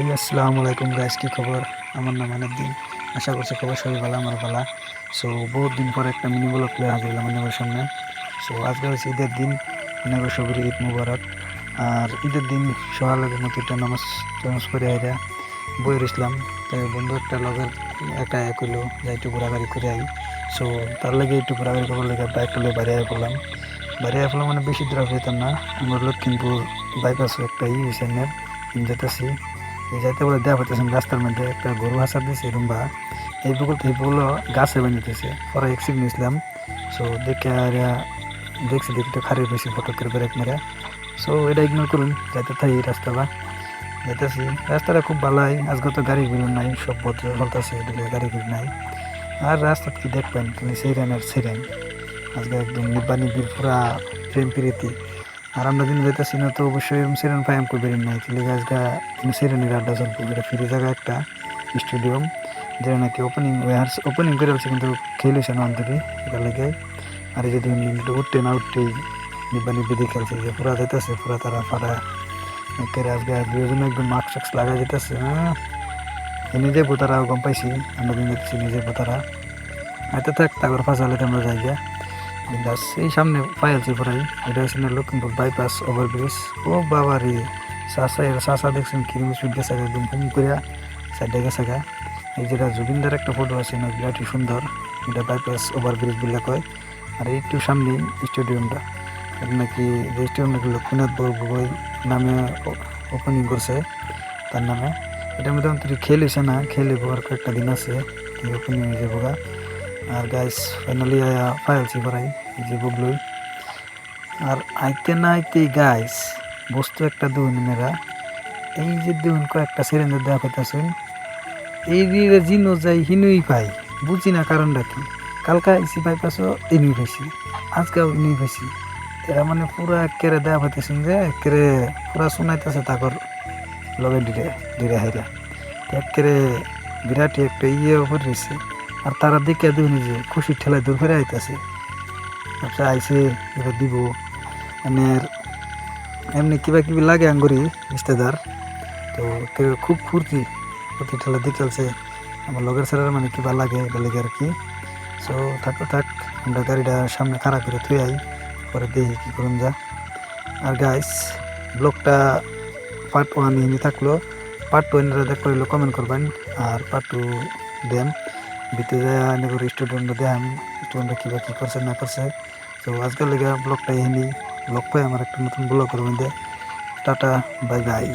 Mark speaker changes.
Speaker 1: এই আসসালামু আলাইকুম গাইস, কি খবর? আমার নাম অনেকদিন, আশা করছি খবর সবই ভালো, আমার ভালো। সো বহুত দিন পর একটা মিনি ব্লগ প্লে হাজির হলাম আপনাদের সামনে। সো আজকে হচ্ছে ঈদের দিন, আপনাদের সবুর ঈদ মুবারক। আর ঈদের দিন সকালের মতো একটা নামাজ টামাজ করে আইরা বই রইছিলাম। তাই বন্ধু একটা লগের একা এক হইলো যে একটু ঘোরাঘুরি করে আই। সো তার লাগে একটু ঘোরাঘুরি করার লেগে বাইকটা লিয়ে বাইরে আই পড়লাম। বাইরে আই পড়লাম মানে বেশি দূর যেতাম না, আমার লক্ষ্মীপুর বাইপাস একটা হয়েছে যেতেছি। এই যাইতে বলে দেওয়া হইতেছেন রাস্তার মধ্যে একটা গরু হাসার দিয়েছে রুম্বা, এই পুকুর থেকে পুকুরগুলো গাছে বানিয়েছে। পরে এক্সিট নিয়েছিলাম। সো দেখে আর দেখছি দেখি তো খারির বেশি ফটো করে ব্রেক মেরে। সো এটা ইগনোর করুন, যাইতে থাকি রাস্তাটা যাইতেছি। রাস্তাটা খুব ভালোই, আজকে তো গাড়ি ভিড় নাই, সব বদলে চলতেছে, এদিকে গাড়ি ভিড় নাই। আর রাস্তা কি দেখবেন তুমি, সিরেন আর সিরেন, আজকে একদম নিব্বা নিবিড় পুরা প্রেম প্রীতি। আর আমরা দিন যাইতেছি না তো অবশ্যই সিরেন ফাইম করে বেরিয়ে নাই, তাহলে আজকে সিরেনের আড্ডা চলবো। এটা ফ্রি জায়গা একটা স্টেডিয়াম, যেটা নাকি ওপেনিং করে ফেলছে কিন্তু খেলেছে না অন্তরে, এটা লেগে। আর এই যে উঠতে না উঠতেই নিব্বা নিব্বি খেলছে, যে পুরা যেতেছে পুরা তারা ফাড়া একের। আজকে দুজন একদম মাস্ক টাক্স লাগা যেতেছে। হ্যাঁ, নিজে বোতারা গম পাইছি, আমরা দিন যাচ্ছি নিজে বোতারা এত থাক তাগর ফাঁসালে আমরা যাই গিয়া বিন্দাস। এই সামনে পাইলছি পুরাই, এটা হচ্ছে না লক্ষ্মীপুর বাইপাস ওভারব্রিজ। ও বাবা রে, চাষা দেখছেন কিরম স্পিড গেছে, একদম হুম করিয়া সাইডে গেছে গা। এই যেটা জুবিনদার একটা ফটো আছে না, বিরাটই সুন্দর, এটা বাইপাস ওভারব্রিজ বলে কয়। আর একটু সামনেই স্টেডিয়ামটা, এটা নাকি যে স্টেডিয়াম নাকি লক্ষ্মীনাথ বরগোহাই নামে ওপেনিং করছে তার নামে। এটার মধ্যে অন্তত খেল হয়েছে না, খেলে আর কয়েকটা দিন আছে ওপেনিং হয়ে যাবো গা। আর গাইস ফাইনালি আয়া ফাইলছি পড়াই এই যে বুবলুই। আর আইতে না আইতেই গাইস বস্তু একটা দুন মেয়েরা, এই যে দুন কয়েকটা সিলিন্ডার দেওয়া পাইতেছেন, এই রিরে জিনো যাই হিনুই পাই, বুঝি না কারণটা কি। কালকা আইসি বাইপাসও ইনুই পাইছি, আজকেও ইনুই পাইছি। এরা মানে পুরা একেরে দেওয়া পাইতেছেন যে একেরে পুরা শোনাইতেছে তাকর লগে ডিরে ডিরে হাইরা একেরে বিরাট একটা ইয়ে উপরে রয়েছে। আর তারা দেখে দুনি যে খুশি ঠেলায় দূর ফেরে আইতেছে, আচ্ছা আইসে এবার দিব মানে। এমনি কিবা কিবি লাগে আঙ্গুরি রিস্তেদার, তো খুব ফুর্তি ফুর্তি ঠেলা দিকেলছে আমার লগের ছেলের, মানে কিবা লাগে এটা লেগে আর কি। সো থাকো থাক, আমরা গাড়িটা সামনে খাড়া করে থুয়ে আই, পরে দেখি কী করুন যা। আর গাইস ব্লগটা পার্ট ওয়ান হিন্দি থাকলো, পার্ট টু এনারা দেখ করলে কমেন্ট করবেন। আর পার্ট টু দেন ভিতরে যায় নেব স্টুডেন্টরা দেখাম স্টুডেন্টরা কীবা কী করছে না করছে। তো আজকাল লেগে ব্লগটা হিন্দি ব্লগ পাই আমার একটা নতুন ব্লগ করবেন দে। Tata bye bye.